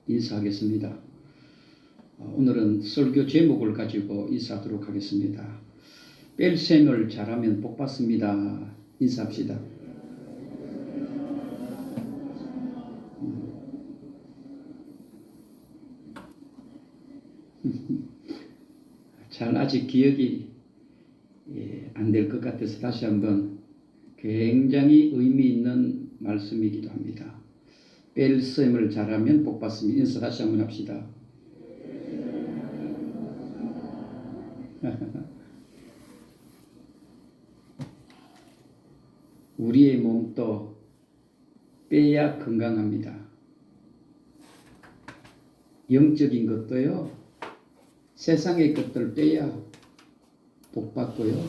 인사하겠습니다. 오늘은 설교 제목을 가지고 인사하도록 하겠습니다. 뺄셈을 잘하면 복받습니다. 인사합시다. 잘 아직 기억이 안 될 것 같아서 다시 한번 굉장히 의미 있는 말씀이기도 합니다. 뺄셈을 잘하면 복받습니다. 인사 다시 한번 합시다. 우리의 몸도 빼야 건강합니다. 영적인 것도요, 세상의 것들 빼야 복받고요,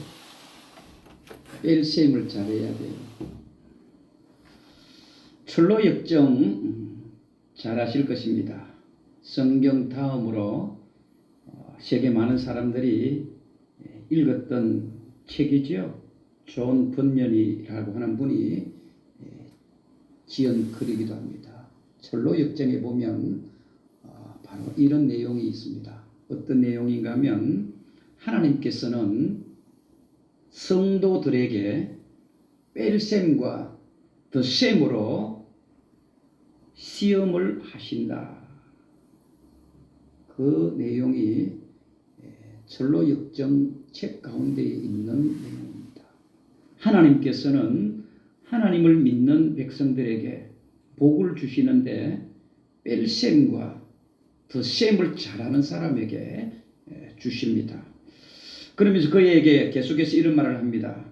뺄셈을 잘해야 돼요. 철로 역정 잘 아실 것입니다. 성경 다음으로 세계 많은 사람들이 읽었던 책이죠. 존 번연이라고 하는 분이 지은 글이기도 합니다. 철로 역정에 보면 바로 이런 내용이 있습니다. 어떤 내용인가 하면 하나님께서는 성도들에게 뺄셈과 덧셈으로 시험을 하신다. 그 내용이 철로 역정 책 가운데 있는 내용입니다. 하나님께서는 하나님을 믿는 백성들에게 복을 주시는데 뺄셈과 덧셈을 잘하는 사람에게 주십니다. 그러면서 그에게 계속해서 이런 말을 합니다.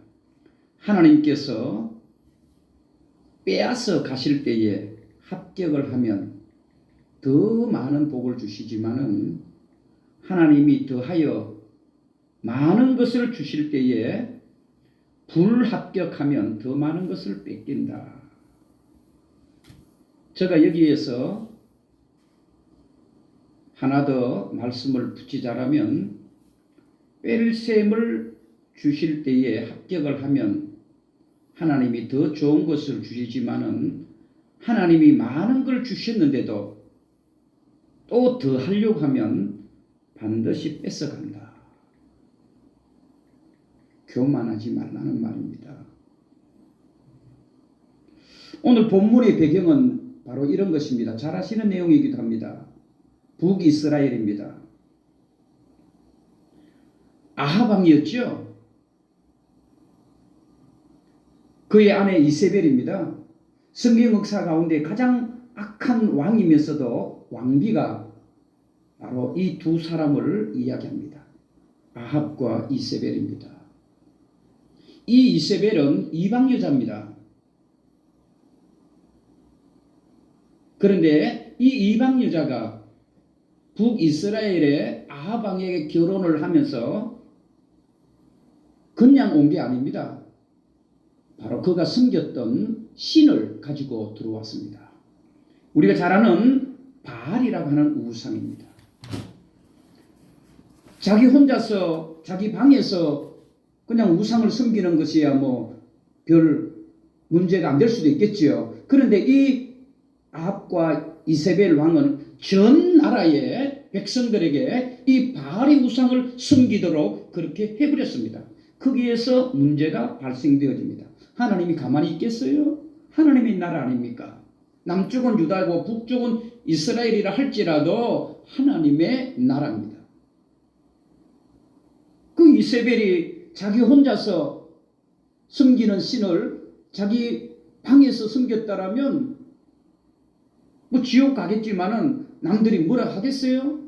하나님께서 빼앗아 가실 때에 합격을 하면 더 많은 복을 주시지만은 하나님이 더하여 많은 것을 주실 때에 불합격하면 더 많은 것을 뺏긴다. 제가 여기에서 하나 더 말씀을 붙이자라면 뺄셈을 주실 때에 합격을 하면 하나님이 더 좋은 것을 주시지만은 하나님이 많은 걸 주셨는데도 또 더 하려고 하면 반드시 뺏어간다. 교만하지 말라는 말입니다. 오늘 본문의 배경은 바로 이런 것입니다. 잘 아시는 내용이기도 합니다. 북이스라엘입니다. 아합 왕이었죠. 그의 아내 이세벨입니다. 성경 역사 가운데 가장 악한 왕이면서도 왕비가 바로 이 두 사람을 이야기합니다. 아합과 이세벨입니다. 이 이세벨은 이방 여자입니다. 그런데 이 이방 여자가 북이스라엘의 아합 왕에게 결혼을 하면서 그냥 온 게 아닙니다. 바로 그가 섬겼던 신을 가지고 들어왔습니다. 우리가 잘 아는 바알이라고 하는 우상입니다. 자기 혼자서 자기 방에서 그냥 우상을 섬기는 것이야 뭐 별 문제가 안 될 수도 있겠지요. 그런데 이 아합과 이세벨 왕은 전 나라의 백성들에게 이 바알의 우상을 섬기도록 그렇게 해버렸습니다. 거기에서 문제가 발생되어집니다. 하나님이 가만히 있겠어요? 하나님의 나라 아닙니까? 남쪽은 유다고 북쪽은 이스라엘이라 할지라도 하나님의 나라입니다. 그 이세벨이 자기 혼자서 섬기는 신을 자기 방에서 섬겼다라면 뭐 지옥 가겠지만은 남들이 뭐라 하겠어요?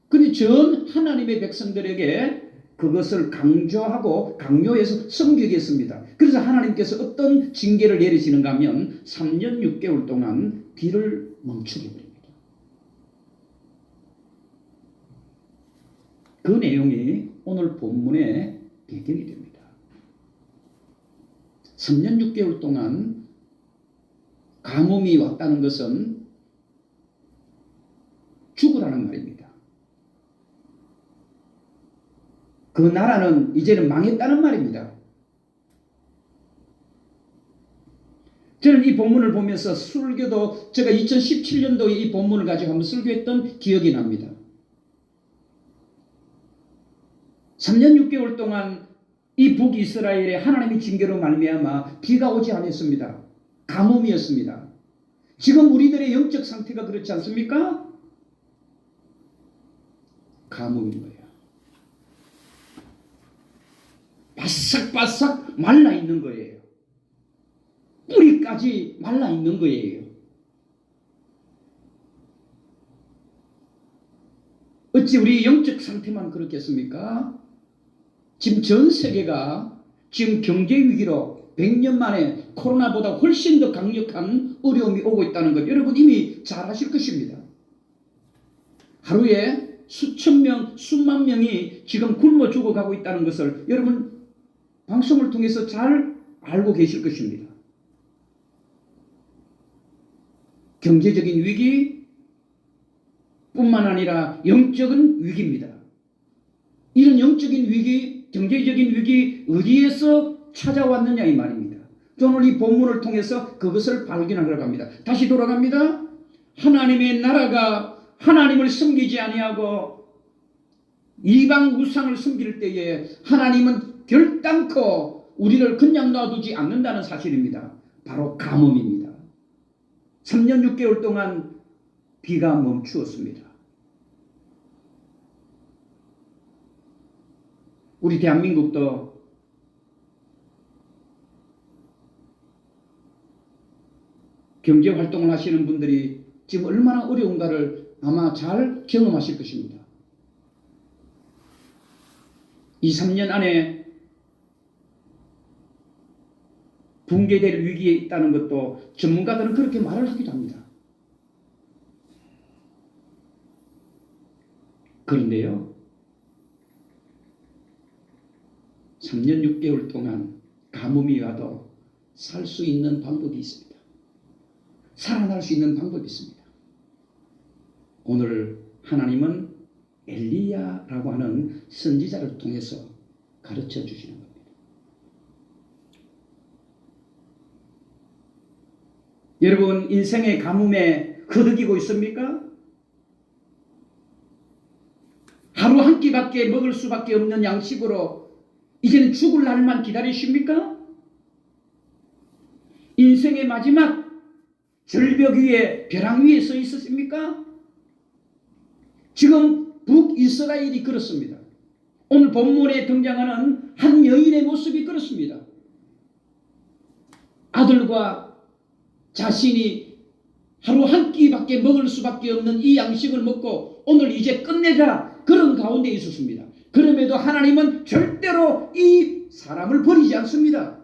근데 전 하나님의 백성들에게 그것을 강조하고 강요해서 섬기겠습니다. 그래서 하나님께서 어떤 징계를 내리시는가 하면 3년 6개월 동안 비를 멈추게 됩니다. 그 내용이 오늘 본문의 배경이 됩니다. 3년 6개월 동안 가뭄이 왔다는 것은 죽으라는 말입니다. 그 나라는 이제는 망했다는 말입니다. 저는 이 본문을 보면서 설교도 제가 2017년도에 이 본문을 가지고 한번 설교했던 기억이 납니다. 3년 6개월 동안 이 북이스라엘에 하나님의 징계로 말미암아 비가 오지 않았습니다. 가뭄이었습니다. 지금 우리들의 영적 상태가 그렇지 않습니까? 가뭄인 거예요. 바싹바싹 말라 있는 거예요. 뿌리까지 말라 있는 거예요. 어찌 우리 영적 상태만 그렇겠습니까? 지금 전 세계가 지금 경제 위기로 100년 만에 코로나보다 훨씬 더 강력한 어려움이 오고 있다는 것 여러분 이미 잘 아실 것입니다. 하루에 수천 명, 수만 명이 지금 굶어 죽어가고 있다는 것을 여러분 방송을 통해서 잘 알고 계실 것입니다. 경제적인 위기 뿐만 아니라 영적인 위기입니다. 이런 영적인 위기, 경제적인 위기 어디에서 찾아왔느냐 이 말입니다. 오늘 이 본문을 통해서 그것을 발견하려고 합니다. 다시 돌아갑니다. 하나님의 나라가 하나님을 섬기지 아니하고 이방 우상을 섬길 때에 하나님은 결단코 우리를 그냥 놔두지 않는다는 사실입니다. 바로 가뭄입니다. 3년 6개월 동안 비가 멈추었습니다. 우리 대한민국도 경제활동을 하시는 분들이 지금 얼마나 어려운가를 아마 잘 경험하실 것입니다. 2, 3년 안에 붕괴될 위기에 있다는 것도 전문가들은 그렇게 말을 하기도 합니다. 그런데요, 3년 6개월 동안 가뭄이 와도 살 수 있는 방법이 있습니다. 살아날 수 있는 방법이 있습니다. 오늘 하나님은 엘리야라고 하는 선지자를 통해서 가르쳐 주시는 겁니다. 여러분 인생의 가뭄에 허덕이고 있습니까? 하루 한 끼밖에 먹을 수밖에 없는 양식으로 이제는 죽을 날만 기다리십니까? 인생의 마지막 절벽 위에 벼랑 위에 서 있었습니까? 지금 북이스라엘이 그렇습니다. 오늘 본문에 등장하는 한 여인의 모습이 그렇습니다. 아들과 자신이 하루 한 끼밖에 먹을 수밖에 없는 이 양식을 먹고 오늘 이제 끝내자 그런 가운데 있었습니다. 그럼에도 하나님은 절대로 이 사람을 버리지 않습니다.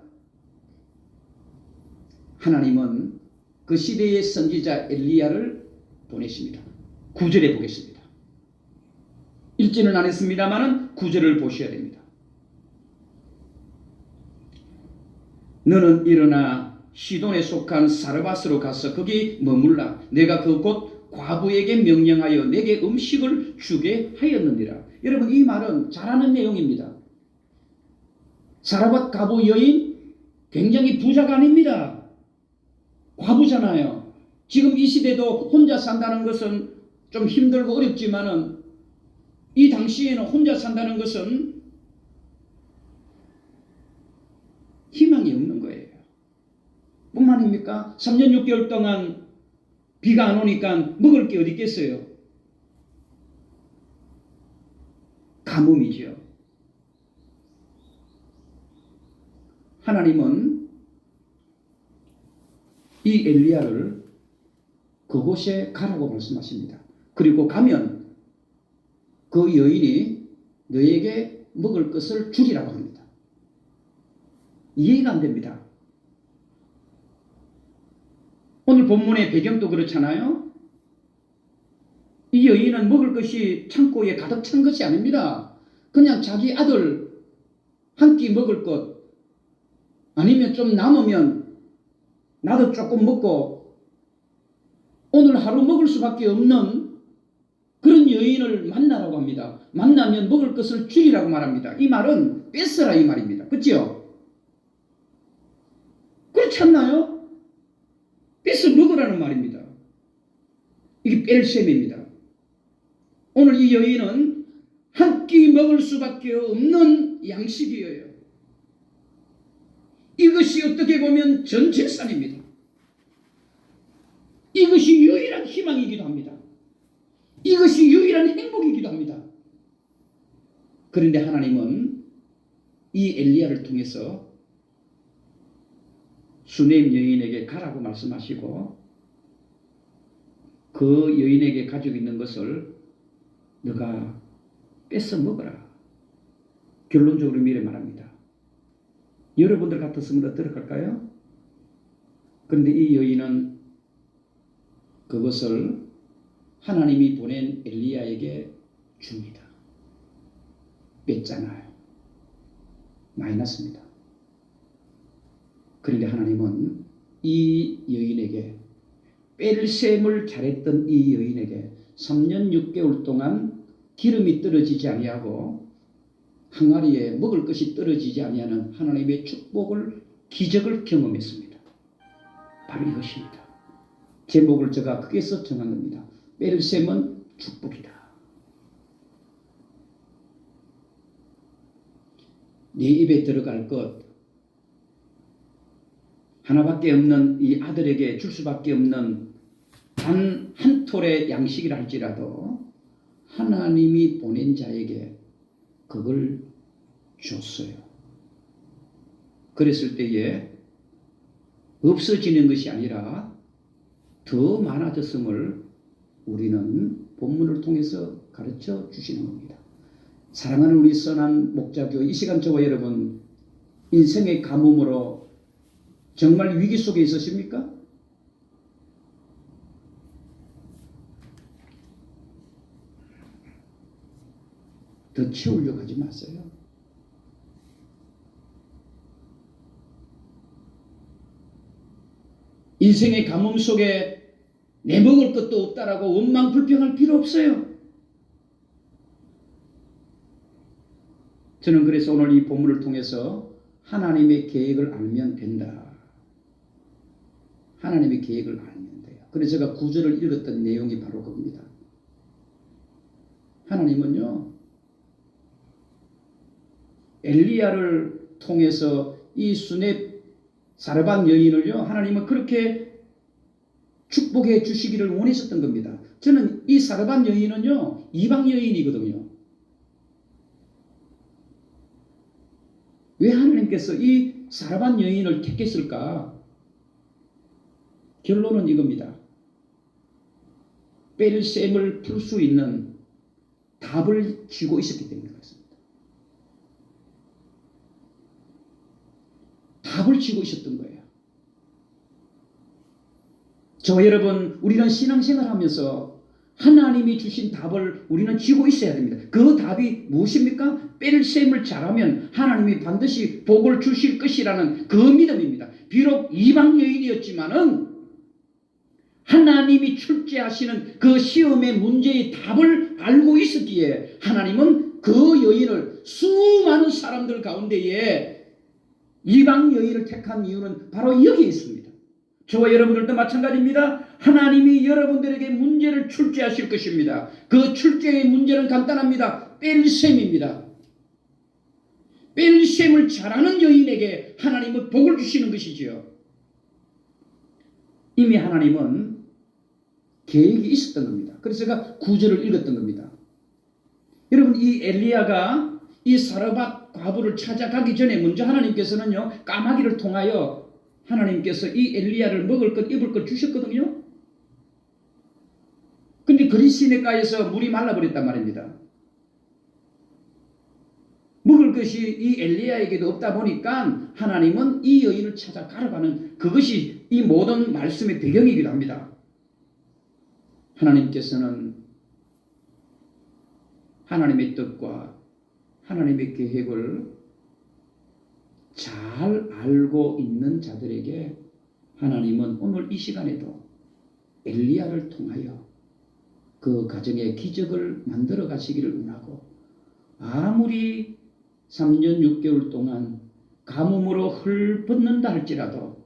하나님은 그 시대의 선지자 엘리야를 보내십니다. 9절에 보겠습니다. 읽지는 않았습니다만 9절을 보셔야 됩니다. 너는 일어나 시돈에 속한 사르밧으로 가서 거기 머물라. 내가 그 곳 과부에게 명령하여 내게 음식을 주게 하였느니라. 여러분 이 말은 잘 아는 내용입니다. 사르밧 과부 여인 굉장히 부자가 아닙니다. 과부잖아요. 지금 이 시대도 혼자 산다는 것은 좀 힘들고 어렵지만은 이 당시에는 혼자 산다는 것은 희망이 없는 거예요. 뿐만입니까? 3년 6개월 동안 비가 안 오니까 먹을 게 어디 있겠어요? 가뭄이죠. 하나님은 이 엘리야를 그곳에 가라고 말씀하십니다. 그리고 가면 그 여인이 너에게 먹을 것을 주리라고 합니다. 이해가 안 됩니다. 오늘 본문의 배경도 그렇잖아요. 이 여인은 먹을 것이 창고에 가득 찬 것이 아닙니다. 그냥 자기 아들 한 끼 먹을 것 아니면 좀 남으면 나도 조금 먹고 오늘 하루 먹을 수밖에 없는 그런 여인을 만나라고 합니다. 만나면 먹을 것을 주리라고 말합니다. 이 말은 뺏으라 이 말입니다. 그렇죠? 그렇지 않나요? 이게 뺄셈입니다. 오늘 이 여인은 한 끼 먹을 수밖에 없는 양식이에요. 이것이 어떻게 보면 전 재산입니다. 이것이 유일한 희망이기도 합니다. 이것이 유일한 행복이기도 합니다. 그런데 하나님은 이 엘리야를 통해서 수네임 여인에게 가라고 말씀하시고 그 여인에게 가지고 있는 것을 너가 뺏어 먹어라. 결론적으로 미래 말합니다. 여러분들 같았으면 어떻게 할까요? 그런데 이 여인은 그것을 하나님이 보낸 엘리야에게 줍니다. 뺐잖아요. 마이너스입니다. 그런데 하나님은 이 여인에게 뺄셈을 잘했던 이 여인에게 3년 6개월 동안 기름이 떨어지지 아니하고 항아리에 먹을 것이 떨어지지 아니하는 하나님의 축복을 기적을 경험했습니다. 바로 이것입니다. 제목을 제가 크게 써 정한 겁니다. 뺄셈은 축복이다. 네 입에 들어갈 것 하나밖에 없는 이 아들에게 줄 수밖에 없는 단 한 톨의 양식이라 할지라도 하나님이 보낸 자에게 그걸 줬어요. 그랬을 때에 없어지는 것이 아니라 더 많아졌음을 우리는 본문을 통해서 가르쳐 주시는 겁니다. 사랑하는 우리 선한 목자교회, 이 시간 저와 여러분 인생의 가뭄으로 정말 위기 속에 있으십니까? 더 채우려고 하지 마세요. 인생의 가뭄 속에 내 먹을 것도 없다라고 원망 불평할 필요 없어요. 저는 그래서 오늘 이 본문을 통해서 하나님의 계획을 알면 된다. 하나님의 계획을 알면 돼요. 그래서 제가 구절을 읽었던 내용이 바로 그겁니다. 하나님은요, 엘리야를 통해서 이 수렙 사르밧 여인을요, 하나님은 그렇게 축복해 주시기를 원하셨던 겁니다. 저는 이 사르밧 여인은요, 이방 여인이거든요. 왜 하나님께서 이 사르밧 여인을 택했을까? 결론은 이겁니다. 뺄셈을 풀 수 있는 답을 쥐고 있었기 때문에 그렇습니다. 답을 쥐고 있었던 거예요. 저와 여러분, 우리는 신앙생활 하면서 하나님이 주신 답을 우리는 쥐고 있어야 됩니다. 그 답이 무엇입니까? 뺄셈을 잘하면 하나님이 반드시 복을 주실 것이라는 그 믿음입니다. 비록 이방 여인이었지만은 하나님이 출제하시는 그 시험의 문제의 답을 알고 있었기에 하나님은 그 여인을 수많은 사람들 가운데에 이방 여인을 택한 이유는 바로 여기에 있습니다. 저와 여러분들도 마찬가지입니다. 하나님이 여러분들에게 문제를 출제하실 것입니다. 그 출제의 문제는 간단합니다. 뺄셈입니다. 뺄셈을 잘하는 여인에게 하나님은 복을 주시는 것이지요. 이미 하나님은 계획이 있었던 겁니다. 그래서 제가 구절을 읽었던 겁니다. 여러분, 이 엘리야가 이 사르밧 과부를 찾아가기 전에 먼저 하나님께서는요, 까마귀를 통하여 하나님께서 이 엘리야를 먹을 것 입을 것 주셨거든요. 근데 그리시네가에서 물이 말라버렸단 말입니다. 먹을 것이 이 엘리야에게도 없다 보니까 하나님은 이 여인을 찾아가라가는 그것이 이 모든 말씀의 배경이기도 합니다. 하나님께서는 하나님의 뜻과 하나님의 계획을 잘 알고 있는 자들에게 하나님은 오늘 이 시간에도 엘리야를 통하여 그 가정의 기적을 만들어 가시기를 원하고, 아무리 3년 6개월 동안 가뭄으로 헐벗는다 할지라도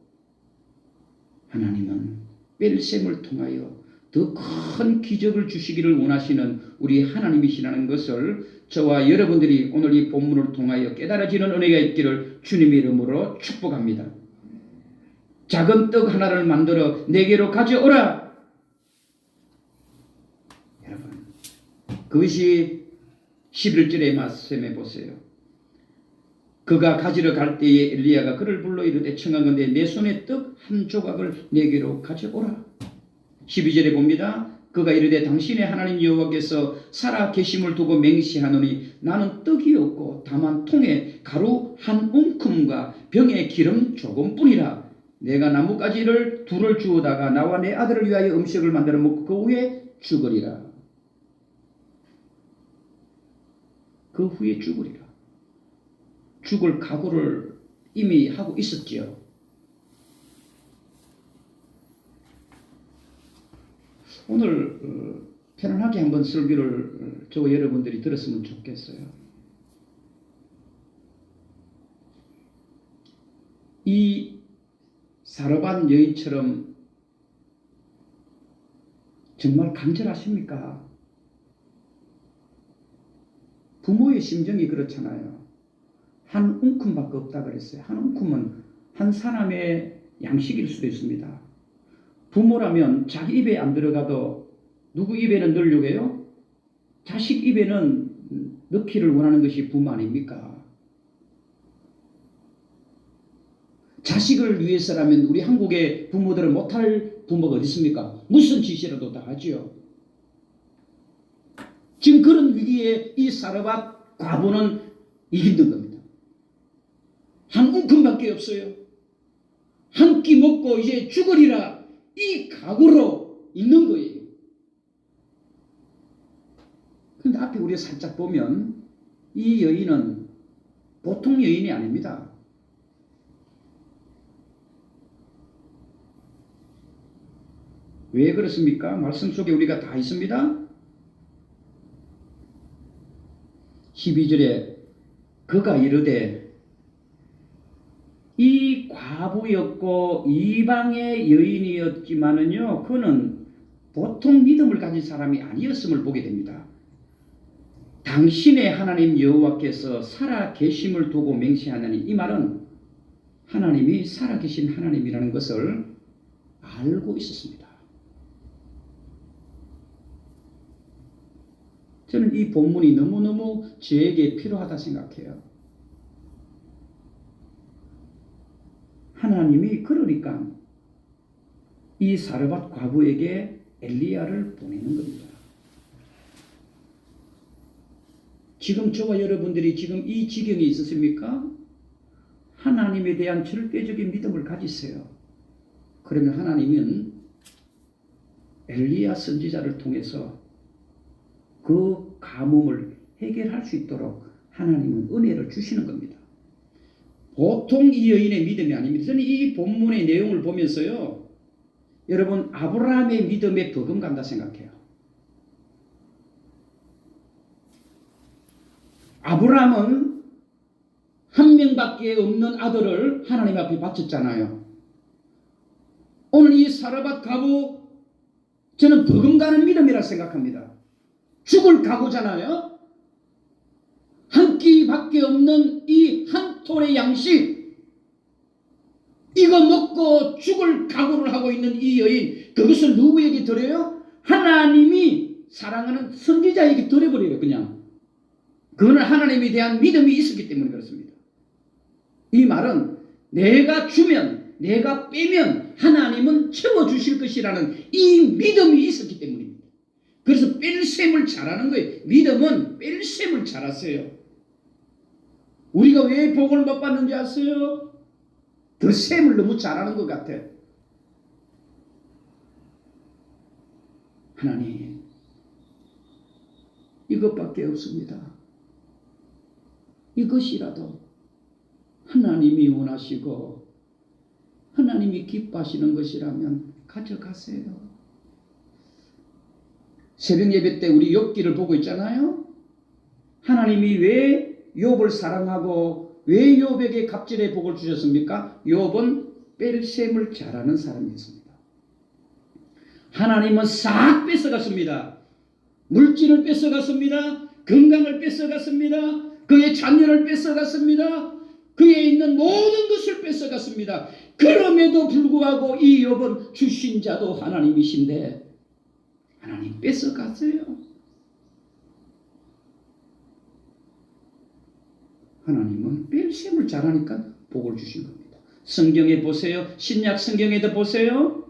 하나님은 뺄셈을 통하여 더 큰 기적을 주시기를 원하시는 우리 하나님이시라는 것을 저와 여러분들이 오늘 이 본문을 통하여 깨달아지는 은혜가 있기를 주님의 이름으로 축복합니다. 작은 떡 하나를 만들어 내게로 가져오라. 여러분, 그것이 11절의 말씀에 보세요. 그가 가지러 갈 때에 엘리야가 그를 불러 이르되 청하건대 내 손에 떡 한 조각을 내게로 가져오라. 12절에 봅니다. 그가 이르되 당신의 하나님 여호와께서 살아 계심을 두고 맹세하노니 나는 떡이 없고 다만 통에 가루 한 움큼과 병에 기름 조금뿐이라. 내가 나뭇가지를 둘을 주우다가 나와 내 아들을 위하여 음식을 만들어 먹고 그 후에 죽으리라. 그 후에 죽으리라. 죽을 각오를 이미 하고 있었지요. 오늘 편안하게 한번 설교를 저와 여러분들이 들었으면 좋겠어요. 이 사르밧 여인처럼 정말 간절하십니까? 부모의 심정이 그렇잖아요. 한 움큼밖에 없다 그랬어요. 한 움큼은 한 사람의 양식일 수도 있습니다. 부모라면 자기 입에 안 들어가도 누구 입에는 넣으려고 해요? 자식 입에는 넣기를 원하는 것이 부모 아닙니까? 자식을 위해서라면 우리 한국의 부모들은 못할 부모가 어디 있습니까? 무슨 짓이라도 다 하지요. 지금 그런 위기에 이 사르밧 과부는 이기는 겁니다. 한 움큼밖에 없어요. 한 끼 먹고 이제 죽으리라 이 각오로 있는 거예요. 그런데 앞에 우리가 살짝 보면 이 여인은 보통 여인이 아닙니다. 왜 그렇습니까? 말씀 속에 우리가 다 있습니다. 12절에 그가 이르되 이 과부였고 이방의 여인이었지만은요, 그는 보통 믿음을 가진 사람이 아니었음을 보게 됩니다. 당신의 하나님 여호와께서 살아 계심을 두고 맹세하느니, 이 말은 하나님이 살아 계신 하나님이라는 것을 알고 있었습니다. 저는 이 본문이 너무너무 저에게 필요하다 생각해요. 하나님이 그러니까 이 사르밧 과부에게 엘리야를 보내는 겁니다. 지금 저와 여러분들이 지금 이 지경에 있었습니까? 하나님에 대한 절대적인 믿음을 가지세요. 그러면 하나님은 엘리야 선지자를 통해서 그 가뭄을 해결할 수 있도록 하나님은 은혜를 주시는 겁니다. 보통 이 여인의 믿음이 아닙니다. 저는 이 본문의 내용을 보면서요, 여러분 아브라함의 믿음에 버금간다 생각해요. 아브라함은 한 명밖에 없는 아들을 하나님 앞에 바쳤잖아요. 오늘 이 사르밧 과부, 저는 버금가는 믿음이라 생각합니다. 죽을 각오잖아요. 한 끼밖에 없는 이 한 톨의 양식, 이거 먹고 죽을 각오를 하고 있는 이 여인, 그것을 누구에게 드려요? 하나님이 사랑하는 선지자에게 드려버려요. 그냥 그거는 하나님에 대한 믿음이 있었기 때문에 그렇습니다. 이 말은 내가 주면, 내가 빼면 하나님은 채워주실 것이라는 이 믿음이 있었기 때문입니다. 그래서 뺄 셈을 잘하는 거예요. 믿음은 뺄 셈을 잘하세요. 우리가 왜 복을 못 받는지 아세요? 그 셈을 너무 잘하는 것 같아요. 하나님, 이것밖에 없습니다. 이것이라도 하나님이 원하시고 하나님이 기뻐하시는 것이라면 가져가세요. 새벽 예배 때 우리 욥기를 보고 있잖아요. 하나님이 왜 욥을 사랑하고 왜 욥에게 갑절의 복을 주셨습니까? 욥은 뺄셈을 잘하는 사람이었습니다. 하나님은 싹 뺏어갔습니다. 물질을 뺏어갔습니다. 건강을 뺏어갔습니다. 그의 자녀를 뺏어갔습니다. 그에 있는 모든 것을 뺏어갔습니다. 그럼에도 불구하고 이 욥은 주신 자도 하나님이신데 하나님 뺏어갔어요. 하나님은 뺄셈을 잘하니까 복을 주신 겁니다. 성경에 보세요. 신약 성경에도 보세요.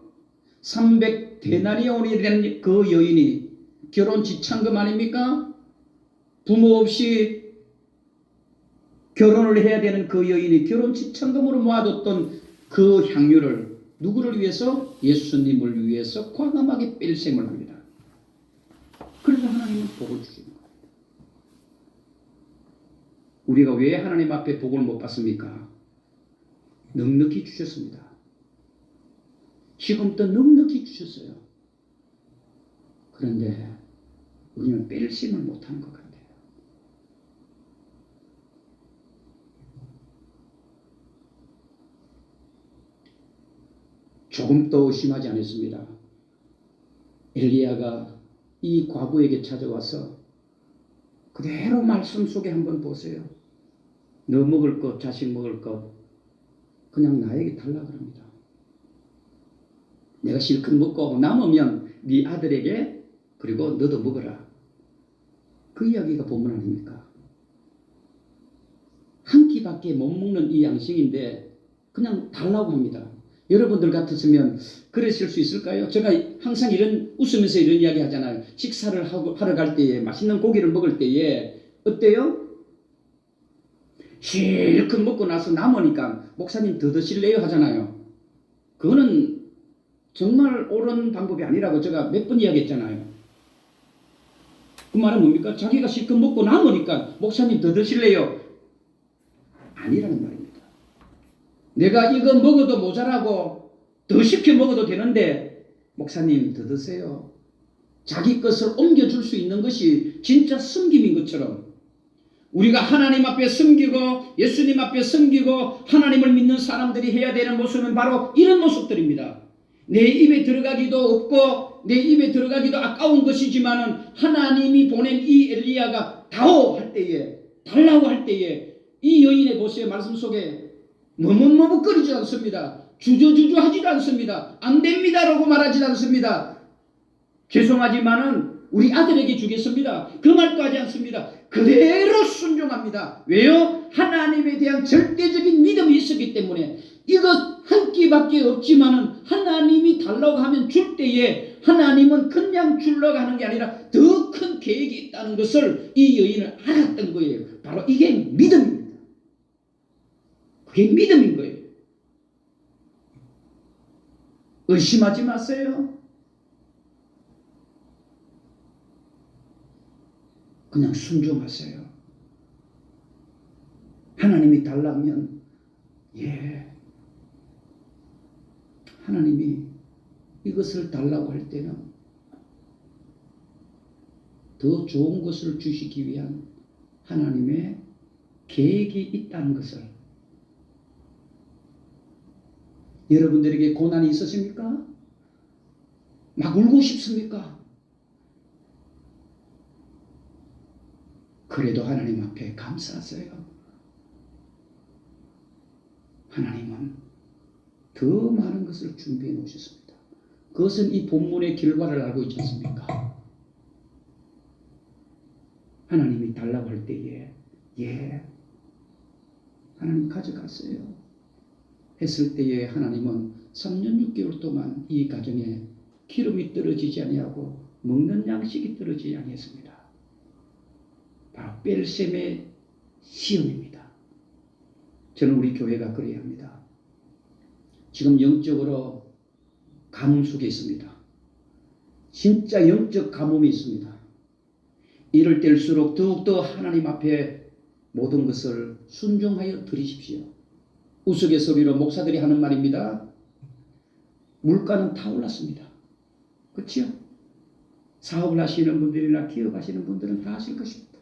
300데나리온이 된 그 여인이 결혼 지참금 아닙니까? 부모 없이 결혼을 해야 되는 그 여인이 결혼 지참금으로 모아뒀던 그 향유를 누구를 위해서? 예수님을 위해서 과감하게 뺄셈을 합니다. 그래서 하나님은 복을 주십니다. 우리가 왜 하나님 앞에 복을 못 받습니까? 넉넉히 주셨습니다. 지금도 넉넉히 주셨어요. 그런데 우리는 뺄셈을 못하는 것 같아요. 조금도 의심하지 않았습니다. 엘리야가 이 과부에게 찾아와서 그대로 말씀 속에 한번 보세요. 너 먹을 것, 자식 먹을 것 그냥 나에게 달라 그럽니다. 내가 실컷 먹고 남으면 네 아들에게 그리고 너도 먹어라. 그 이야기가 본문 아닙니까? 한 끼밖에 못 먹는 이 양식인데 그냥 달라고 합니다. 여러분들 같았으면 그러실 수 있을까요? 제가 항상 웃으면서 이런 이야기 하잖아요. 식사를 하러 갈 때에 맛있는 고기를 먹을 때에 어때요? 실컷 먹고 나서 남으니까 목사님 더 드실래요? 하잖아요. 그거는 정말 옳은 방법이 아니라고 제가 몇 번 이야기했잖아요. 그 말은 뭡니까? 자기가 실컷 먹고 남으니까 목사님 더 드실래요? 아니라는 말입니다. 내가 이거 먹어도 모자라고 더 시켜 먹어도 되는데 목사님 더 드세요. 자기 것을 옮겨줄 수 있는 것이 진짜 섬김인 것처럼 우리가 하나님 앞에 섬기고 예수님 앞에 섬기고 하나님을 믿는 사람들이 해야 되는 모습은 바로 이런 모습들입니다. 내 입에 들어가기도 없고 내 입에 들어가기도 아까운 것이지만은 하나님이 보낸 이 엘리야가 다오 할 때에 달라고 할 때에 이 여인의 보세요. 말씀 속에 머뭇머뭇거리지 않습니다. 주저주저 하지도 않습니다. 안 됩니다라고 말하지 않습니다. 죄송하지만은 우리 아들에게 주겠습니다. 그 말도 하지 않습니다. 그대로 순종합니다. 왜요? 하나님에 대한 절대적인 믿음이 있었기 때문에 이것 한 끼밖에 없지만은 하나님이 달라고 하면 줄 때에 하나님은 그냥 주려고 하는 게 아니라 더 큰 계획이 있다는 것을 이 여인은 알았던 거예요. 바로 이게 믿음입니다. 그게 믿음인 거예요. 의심하지 마세요. 그냥 순종하세요. 하나님이 달라면 하나님이 이것을 달라고 할 때는 더 좋은 것을 주시기 위한 하나님의 계획이 있다는 것을 여러분들에게 고난이 있으십니까? 막 울고 싶습니까? 그래도 하나님 앞에 감사하세요. 하나님은 더 많은 것을 준비해 놓으셨습니다. 그것은 이 본문의 결과를 알고 있지 않습니까? 하나님이 달라고 할 때에 하나님 가져갔어요. 했을 때에 하나님은 3년 6개월 동안 이 가정에 기름이 떨어지지 아니하고 먹는 양식이 떨어지지 아니했습니다. 바로 뺄셈의 시험입니다. 저는 우리 교회가 그래야 합니다. 지금 영적으로 가뭄 속에 있습니다. 진짜 영적 가뭄이 있습니다. 이럴 때일수록 더욱더 하나님 앞에 모든 것을 순종하여 드리십시오. 우스갯소리로 목사들이 하는 말입니다. 물가는 다 올랐습니다. 그렇죠? 사업을 하시는 분들이나 기업하시는 분들은 다 아실 것입니다.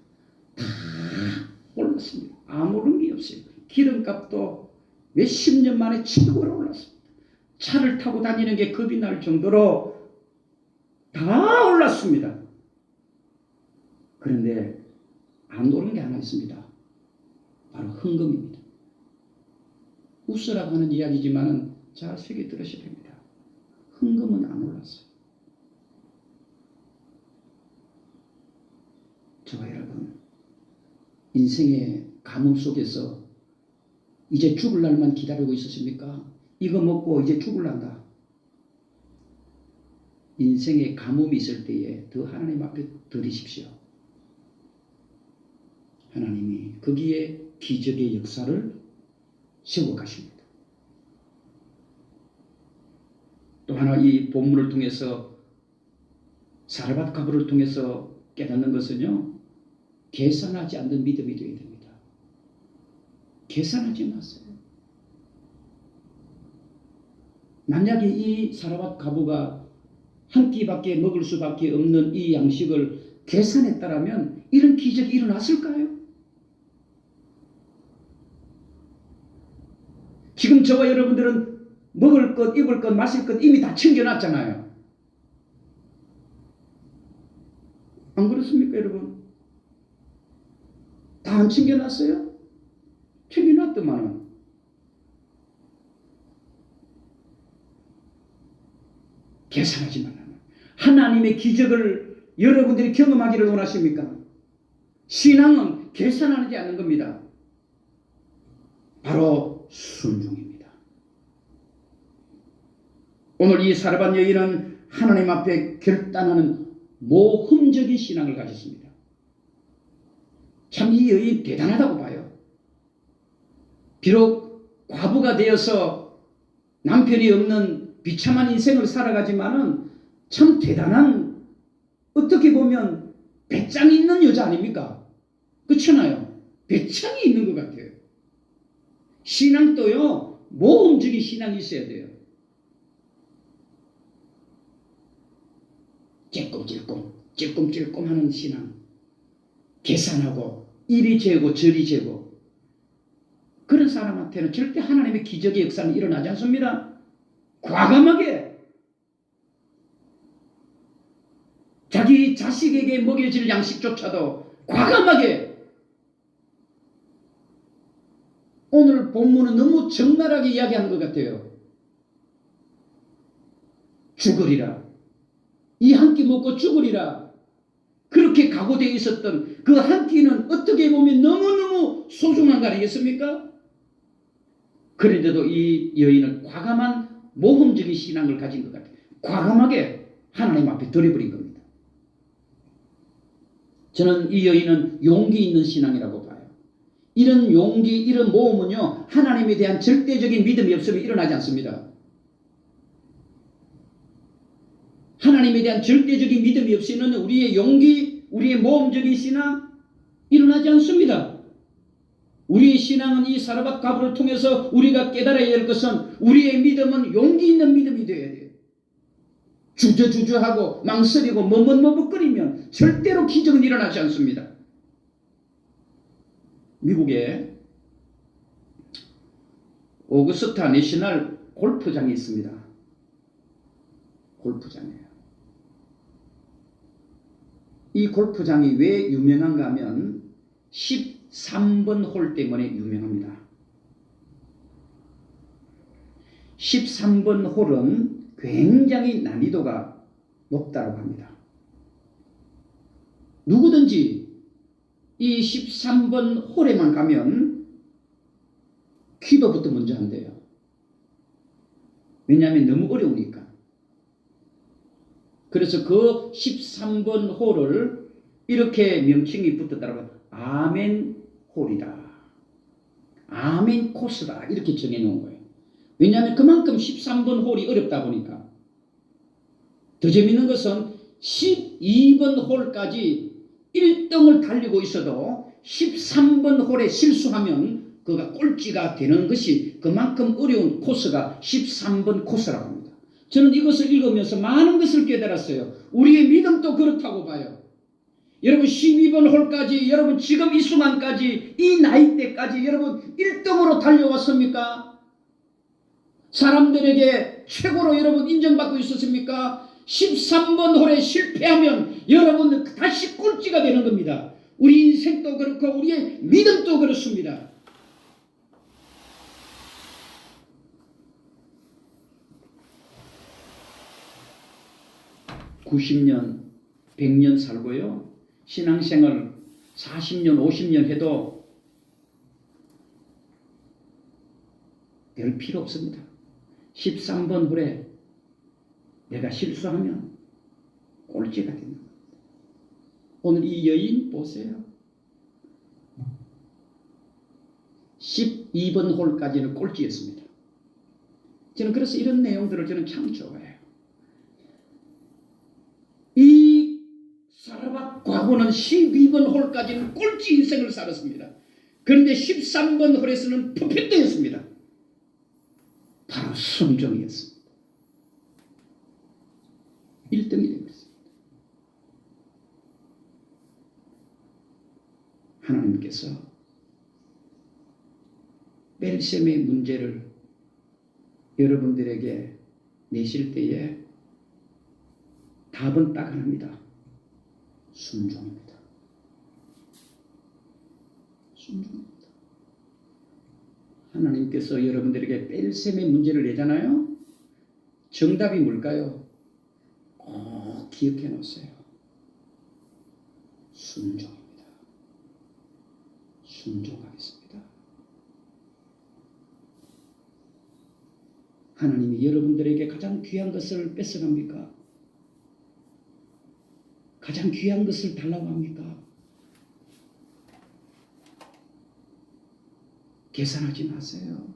다 올랐습니다. 아무런 게 없어요. 기름값도 몇십 년 만에 700원 올랐습니다. 차를 타고 다니는 게 겁이 날 정도로 다 올랐습니다. 그런데 안 오른 게 하나 있습니다. 바로 헌금입니다. 웃으라고 하는 이야기지만 잘 새겨 들으셔야 됩니다. 헌금은 안 올랐어요. 저와 여러분, 인생의 가뭄 속에서 이제 죽을 날만 기다리고 있으십니까? 이거 먹고 이제 죽을란다. 인생의 가뭄이 있을 때에 더 하나님 앞에 드리십시오. 하나님이 거기에 기적의 역사를 세워가십니다. 또 하나 이 본문을 통해서 사르밧 가부를 통해서 깨닫는 것은요, 계산하지 않는 믿음이 되어야 됩니다. 계산하지 마세요. 만약에 이 사르밧 가부가 한 끼밖에 먹을 수밖에 없는 이 양식을 계산했다라면 이런 기적이 일어났을까요? 지금 저와 여러분들은 먹을 것, 입을 것, 마실 것 이미 다 챙겨놨잖아요. 안 그렇습니까, 여러분? 다 안 챙겨놨어요? 챙겨놨더만은. 계산하지 말라. 하나님의 기적을 여러분들이 경험하기를 원하십니까? 신앙은 계산하지 않는 겁니다. 바로 순종입니다. 오늘 이 사르밧 여인은 하나님 앞에 결단하는 모험적인 신앙을 가졌습니다. 참 이 여인 대단하다고 봐요. 비록 과부가 되어서 남편이 없는 비참한 인생을 살아가지만은 참 대단한, 어떻게 보면 배짱이 있는 여자 아닙니까? 그렇잖아요. 배짱이 있는 것 같아요. 신앙도요, 모험적인 신앙이 있어야 돼요. 찔끔찔끔 하는 신앙. 계산하고 이리 재고 저리 재고. 그런 사람한테는 절대 하나님의 기적의 역사는 일어나지 않습니다. 과감하게 자기 자식에게 먹여질 양식조차도 과감하게. 오늘 본문은 너무 적나라하게 이야기하는 것 같아요. 죽으리라. 이 한 끼 먹고 죽으리라. 그렇게 각오되어 있었던 그 한 끼는 어떻게 보면 너무너무 소중한 거 아니겠습니까? 그런데도 이 여인은 과감한 모험적인 신앙을 가진 것 같아요. 과감하게 하나님 앞에 드려버린 겁니다. 저는 이 여인은 용기 있는 신앙이라고 봐요. 이런 용기, 이런 모험은요, 하나님에 대한 절대적인 믿음이 없으면 일어나지 않습니다. 하나님에 대한 절대적인 믿음이 없이는 우리의 용기, 우리의 모험적인 신앙 일어나지 않습니다. 우리의 신앙은 이 사르밧 가부를 통해서 우리가 깨달아야 할 것은 우리의 믿음은 용기 있는 믿음이 되어야 돼요. 주저주저하고 망설이고 머뭇머뭇거리면 절대로 기적은 일어나지 않습니다. 미국에 오거스타 내셔널 골프장이 있습니다. 골프장이에요. 이 골프장이 왜 유명한가 하면 13번 홀 때문에 유명합니다. 13번 홀은 굉장히 난이도가 높다고 합니다. 누구든지 이 13번 홀에만 가면 기도부터 먼저 한대요. 왜냐하면 너무 어려우니까. 그래서 그 13번 홀을 이렇게 명칭이 붙었다고 아멘 홀이다. 아멘 코스다. 이렇게 정해놓은 거예요. 왜냐하면 그만큼 13번 홀이 어렵다 보니까. 더 재밌는 것은 12번 홀까지 1등을 달리고 있어도 13번 홀에 실수하면 그가 꼴찌가 되는 것이 그만큼 어려운 코스가 13번 코스라고 합니다. 저는 이것을 읽으면서 많은 것을 깨달았어요. 우리의 믿음도 그렇다고 봐요. 여러분 12번 홀까지, 여러분 지금 이 순간까지, 이 나이대까지 여러분 1등으로 달려왔습니까? 사람들에게 최고로 여러분 인정받고 있었습니까? 13번 홀에 실패하면 여러분 다시 꼴찌가 되는 겁니다. 우리 인생도 그렇고 우리의 믿음도 그렇습니다. (90년) (100년) 살고요, 신앙생활 40년 50년 해도 별 필요 없습니다. 13번 홀에 내가 실수하면 꼴찌가 되는 겁니다. 오늘 이 여인 보세요. 12번 홀까지는 꼴찌였습니다. 저는 그래서 이런 내용들을 저는 참 좋아해요. 이 사라밧 과부는 12번 홀까지는 꼴찌 인생을 살았습니다. 그런데 13번 홀에서는 퍼펙트였습니다. 바로 순종이었습니다. 1등이 되었습니다. 하나님께서 벨셈의 문제를 여러분들에게 내실 때에 답은 딱 하나입니다. 순종입니다. 순종입니다. 하나님께서 여러분들에게 벨셈의 문제를 내잖아요. 정답이 뭘까요? 꼭 기억해 놓으세요. 순종입니다. 순종하겠습니다. 하나님이 여러분들에게 가장 귀한 것을 뺏어갑니까? 가장 귀한 것을 달라고 합니까? 계산하지 마세요.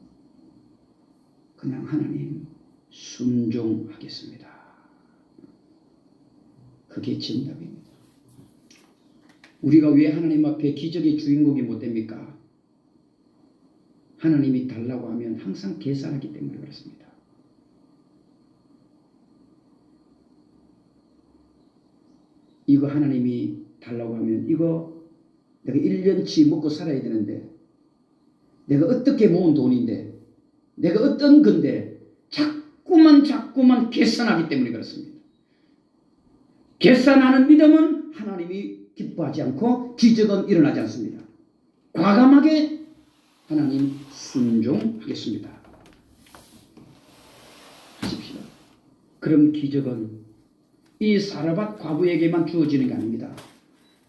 그냥 하나님 순종하겠습니다. 그게 정답입니다. 우리가 왜 하나님 앞에 기적의 주인공이 못 됩니까? 하나님이 달라고 하면 항상 계산하기 때문에 그렇습니다. 이거 하나님이 달라고 하면 이거 내가 1년치 먹고 살아야 되는데, 내가 어떻게 모은 돈인데, 내가 어떤 건데, 자꾸만 계산하기 때문에 그렇습니다. 계산하는 믿음은 하나님이 기뻐하지 않고 기적은 일어나지 않습니다. 과감하게 하나님 순종하겠습니다. 하십시오. 그럼 기적은 이 사라밧 과부에게만 주어지는 게 아닙니다.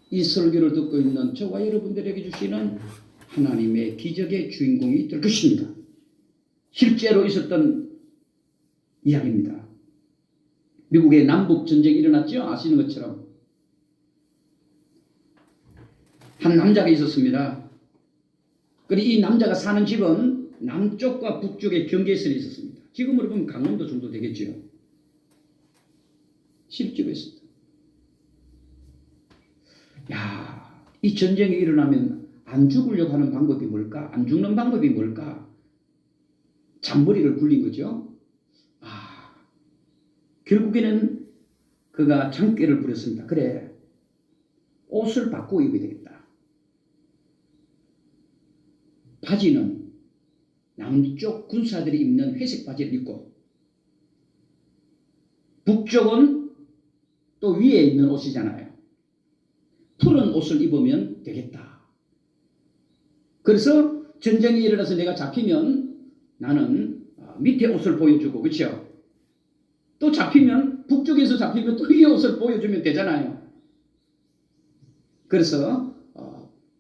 이 설교를 듣고 있는 저와 여러분들에게 주시는 하나님의 기적의 주인공이 될 것입니다. 실제로 있었던 이야기입니다. 미국의 남북전쟁이 일어났죠? 아시는 것처럼. 한 남자가 있었습니다. 그리고 이 남자가 사는 집은 남쪽과 북쪽의 경계선에 있었습니다. 지금으로 보면 강원도 정도 되겠죠. 실제로 있었다. 야, 이 전쟁이 일어나면 안 죽으려고 하는 방법이 뭘까? 안 죽는 방법이 뭘까? 잔머리를 굴린 거죠. 결국에는 그가 장꾀를 부렸습니다. 그래, 옷을 바꾸고 입어야 되겠다. 바지는 남쪽 군사들이 입는 회색 바지를 입고, 북쪽은 또 위에 있는 옷이잖아요. 푸른 옷을 입으면 되겠다. 그래서 전쟁이 일어나서 내가 잡히면 나는 밑에 옷을 보여주고, 그렇죠? 또 잡히면, 북쪽에서 잡히면 또 위에 옷을 보여주면 되잖아요. 그래서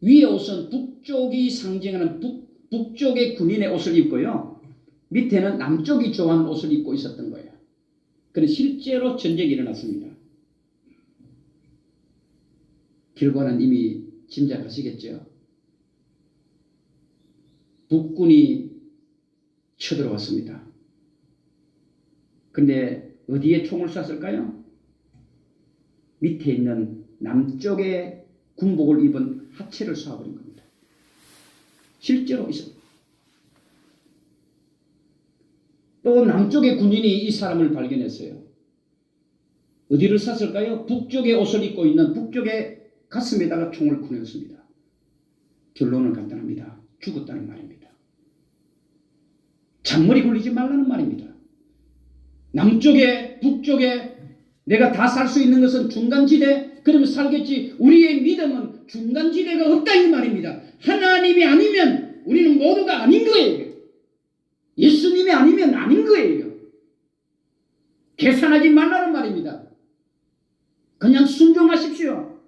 위에 옷은 북쪽이 상징하는 북쪽의 군인의 옷을 입고요, 밑에는 남쪽이 좋아하는 옷을 입고 있었던 거예요. 그런데 실제로 전쟁이 일어났습니다. 결과는 이미 짐작하시겠죠. 북군이 쳐들어왔습니다. 근데 어디에 총을 쐈을까요? 밑에 있는 남쪽의 군복을 입은 하체를 쏴버린 겁니다. 실제로 있었습니다. 또 남쪽의 군인이 이 사람을 발견했어요. 어디를 쐈을까요? 북쪽의 옷을 입고 있는 북쪽의 가슴에다가 총을 겨누었습니다. 결론은 간단합니다. 죽었다는 말입니다. 잔머리 굴리지 말라는 말입니다. 남쪽에 북쪽에 내가 다 살 수 있는 것은 중간지대, 그러면 살겠지. 우리의 믿음은 중간지대가 없다 이 말입니다. 하나님이 아니면 우리는 모두가 아닌 거예요. 예수님이 아니면 아닌 거예요. 계산하지 말라는 말입니다. 그냥 순종하십시오.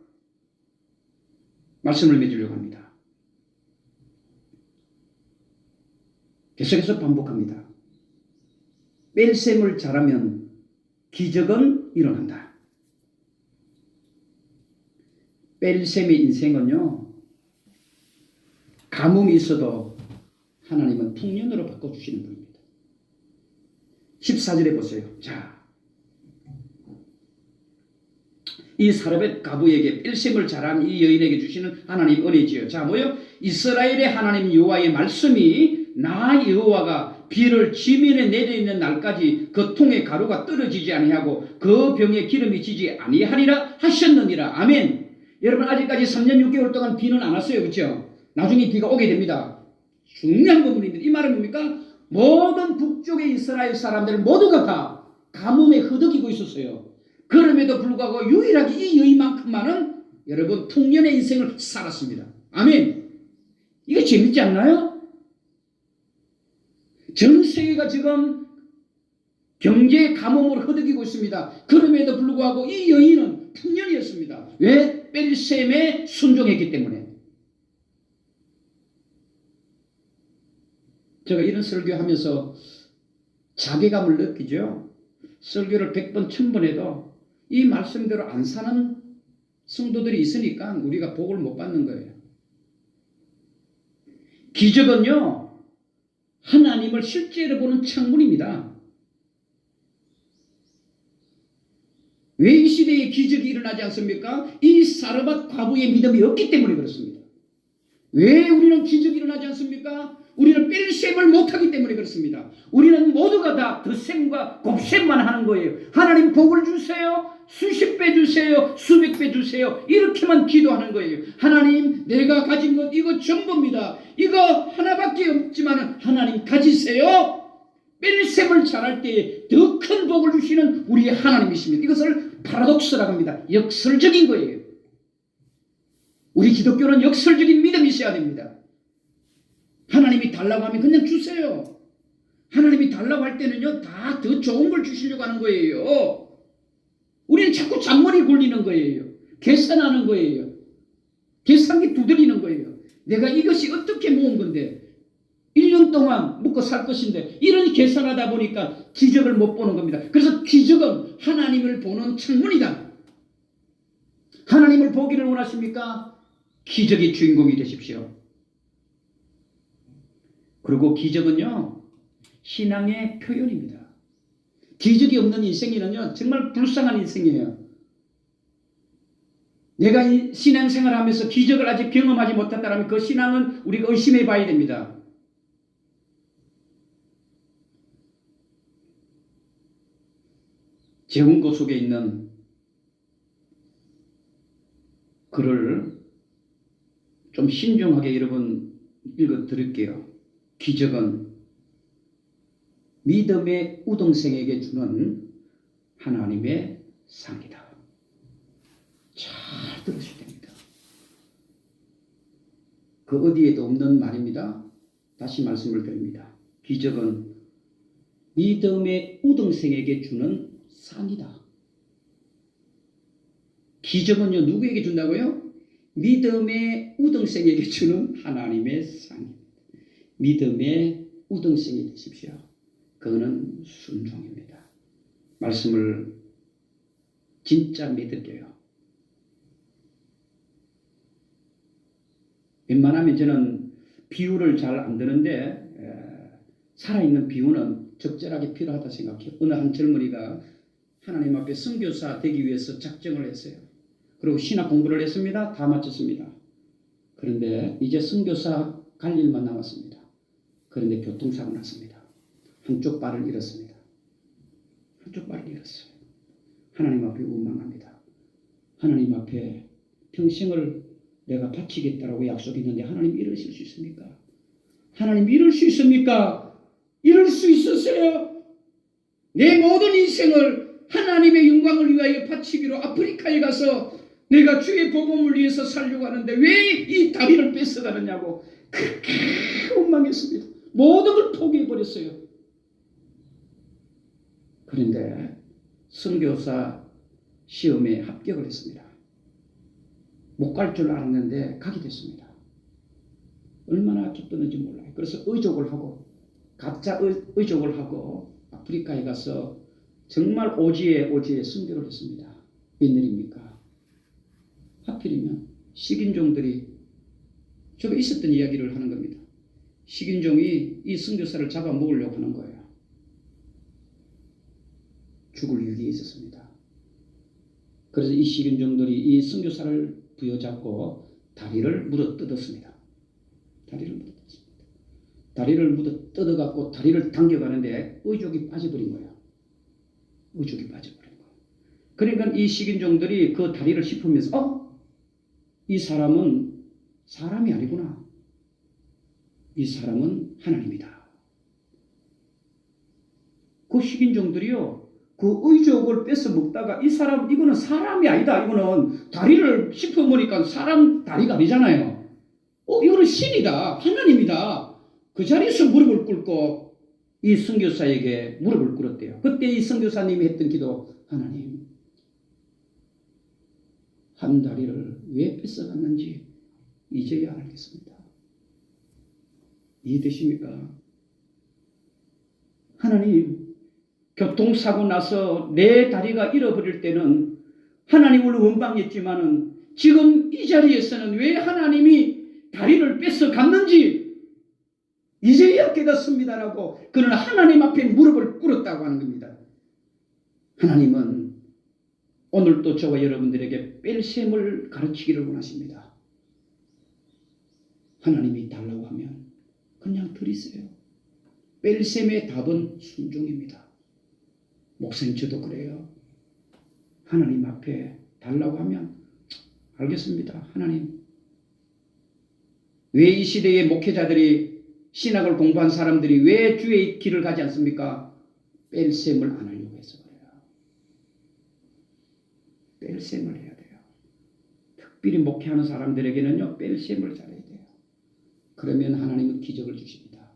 말씀을 맺으려고 합니다. 계속해서 반복합니다. 뺄셈을 잘하면 기적은 일어난다. 뺄셈의 인생은요, 가뭄이 있어도 하나님은 풍년으로 바꿔주시는 분입니다. 14절에 보세요. 자, 이 사렙의 가부에게 뺄셈을 잘한 이 여인에게 주시는 하나님 은혜지요. 자, 뭐요? 이스라엘의 하나님 여호와의 말씀이 나 여호와가 비를 지면에 내려있는 날까지 그 통에 가루가 떨어지지 아니하고 그 병에 기름이 지지 아니하리라 하셨느니라. 아멘. 여러분, 아직까지 3년 6개월 동안 비는 안 왔어요. 그렇죠? 나중에 비가 오게 됩니다. 중요한 부분입니다. 이 말은 뭡니까? 모든 북쪽의 이스라엘 사람들 모두가 다 가뭄에 허덕이고 있었어요. 그럼에도 불구하고 유일하게 이 여인만큼만은 여러분 풍년의 인생을 살았습니다. 아멘. 이거 재밌지 않나요? 전 세계가 지금 경제의 가뭄으로 허덕이고 있습니다. 그럼에도 불구하고 이 여인은 풍년이었습니다. 왜? 뺄셈에 순종했기 때문에. 제가 이런 설교하면서 자괴감을 느끼죠. 설교를 100번, 1000번 해도 이 말씀대로 안 사는 성도들이 있으니까 우리가 복을 못 받는 거예요. 기적은요, 하나님을 실제로 보는 창문입니다. 왜 이 시대에 기적이 일어나지 않습니까? 이 사르밧 과부의 믿음이 없기 때문에 그렇습니다. 왜 우리는 기적이 일어나지 않습니까? 우리는 뺄셈을 못하기 때문에 그렇습니다. 우리는 모두가 다 덧셈과 곱셈만 하는 거예요. 하나님 복을 주세요. 수십 배 주세요. 수백 배 주세요. 이렇게만 기도하는 거예요. 하나님, 내가 가진 것 이거 전부입니다. 이거 하나밖에 없지만 하나님 가지세요. 뺄셈을 잘할 때 더 큰 복을 주시는 우리의 하나님이십니다. 이것을 파라독스라고 합니다. 역설적인 거예요. 우리 기독교는 역설적인 믿음이 있어야 됩니다. 하나님이 달라고 하면 그냥 주세요. 하나님이 달라고 할 때는요, 다 더 좋은 걸 주시려고 하는 거예요. 우리는 자꾸 잔머리 굴리는 거예요. 계산하는 거예요. 계산기 두드리는 거예요. 내가 이것이 어떻게 모은 건데 1년 동안 먹고 살 것인데 이런 계산하다 보니까 기적을 못 보는 겁니다. 그래서 기적은 하나님을 보는 창문이다. 하나님을 보기를 원하십니까? 기적의 주인공이 되십시오. 그리고 기적은요, 신앙의 표현입니다. 기적이 없는 인생이는요, 정말 불쌍한 인생이에요. 내가 이 신앙생활을 하면서 기적을 아직 경험하지 못했다면 그 신앙은 우리가 의심해 봐야 됩니다. 재훈고 속에 있는 글을 좀 신중하게 여러분 읽어 드릴게요. 기적은 믿음의 우등생에게 주는 하나님의 상이다. 잘 들으셔야 됩니다. 그 어디에도 없는 말입니다. 다시 말씀을 드립니다. 기적은 믿음의 우등생에게 주는 상이다. 기적은요, 누구에게 준다고요? 믿음의 우등생에게 주는 하나님의 상입니다. 믿음의 우등생이 되십시오. 그거는 순종입니다. 말씀을 진짜 믿을게요. 웬만하면 저는 비유를 잘 안 드는데 살아있는 비유는 적절하게 필요하다 생각해요. 어느 한 젊은이가 하나님 앞에 선교사 되기 위해서 작정을 했어요. 그리고 신학 공부를 했습니다. 다 마쳤습니다. 그런데 이제 선교사 갈 일만 남았습니다. 그런데 교통사고 났습니다. 한쪽 발을 잃었습니다. 한쪽 발을 잃었어요. 하나님 앞에 원망합니다. 하나님 앞에 평생을 내가 바치겠다라고 약속했는데 하나님 이러실 수 있습니까? 하나님 이럴 수 있습니까? 이럴 수 있었어요. 내 모든 인생을 하나님의 영광을 위하여 바치기로 아프리카에 가서 내가 주의 복음을 위해서 살려고 하는데 왜 이 다리를 뺏어가느냐고 그렇게 원망했습니다. 모든 걸 포기해버렸어요. 그런데 선교사 시험에 합격을 했습니다. 못 갈 줄 알았는데 가게 됐습니다. 얼마나 기뻤는지 몰라요. 그래서 의족을 하고 가짜 의족을 하고 아프리카에 가서 정말 오지에 선교를 했습니다. 웬일입니까? 하필이면 식인종들이 저거 있었던 이야기를 하는 겁니다. 식인종이 이 선교사를 잡아먹으려고 하는 거예요. 죽을 위기에 있었습니다. 그래서 이 식인종들이 이 선교사를 부여잡고 다리를 물어뜯었습니다. 다리를 물어뜯어갖고 다리를 당겨가는데 의족이 빠져버린 거예요. 그러니까 이 식인종들이 그 다리를 씹으면서 이 사람은 사람이 아니구나. 이 사람은 하나님이다. 그 식인종들이요. 그 의족을 뺏어 먹다가 이 사람 이거는 사람이 아니다. 이거는 다리를 씹어먹으니까 사람 다리가 아니잖아요. 이거는 신이다. 하나님이다. 그 자리에서 무릎을 꿇고 이 선교사에게 무릎을 꿇었대요. 그때 이 선교사님이 했던 기도, 하나님 한 다리를 왜 뺏어갔는지 이제야 알겠습니다. 이해되십니까? 하나님, 교통사고 나서 내 다리가 잃어버릴 때는 하나님을 원망했지만은 지금 이 자리에서는 왜 하나님이 다리를 뺏어갔는지 이제야 깨닫습니다라고 그는 하나님 앞에 무릎을 꿇었다고 하는 겁니다. 하나님은 오늘도 저와 여러분들에게 뺄셈을 가르치기를 원하십니다. 하나님이 달라고 하면 그냥 드리세요. 뺄셈의 답은 순종입니다. 목사님 저도 그래요. 하나님 앞에 달라고 하면 알겠습니다. 하나님 왜 이 시대의 목회자들이 신학을 공부한 사람들이 왜 주의 길을 가지 않습니까? 뺄셈을 안 하려고 해서 그래요. 뺄셈을 해야 돼요. 특별히 목회하는 사람들에게는요. 뺄셈을 잘해야 돼요. 그러면 하나님은 기적을 주십니다.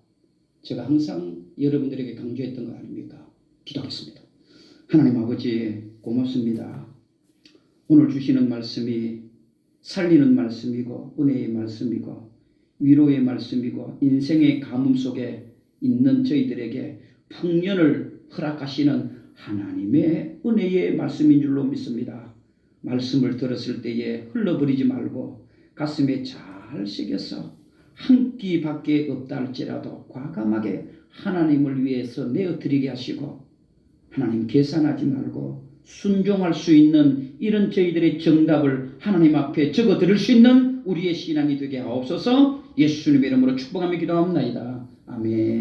제가 항상 여러분들에게 강조했던 거 아닙니까? 기도하겠습니다. 하나님 아버지 고맙습니다. 오늘 주시는 말씀이 살리는 말씀이고 은혜의 말씀이고 위로의 말씀이고 인생의 가뭄 속에 있는 저희들에게 풍년을 허락하시는 하나님의 은혜의 말씀인 줄로 믿습니다. 말씀을 들었을 때에 흘러버리지 말고 가슴에 잘 새겨서 한 끼밖에 없다 할지라도 과감하게 하나님을 위해서 내어드리게 하시고 하나님 계산하지 말고 순종할 수 있는 이런 저희들의 정답을 하나님 앞에 적어 드릴 수 있는 우리의 신앙이 되게 하옵소서. 예수님의 이름으로 축복하며 기도합니다. 아멘.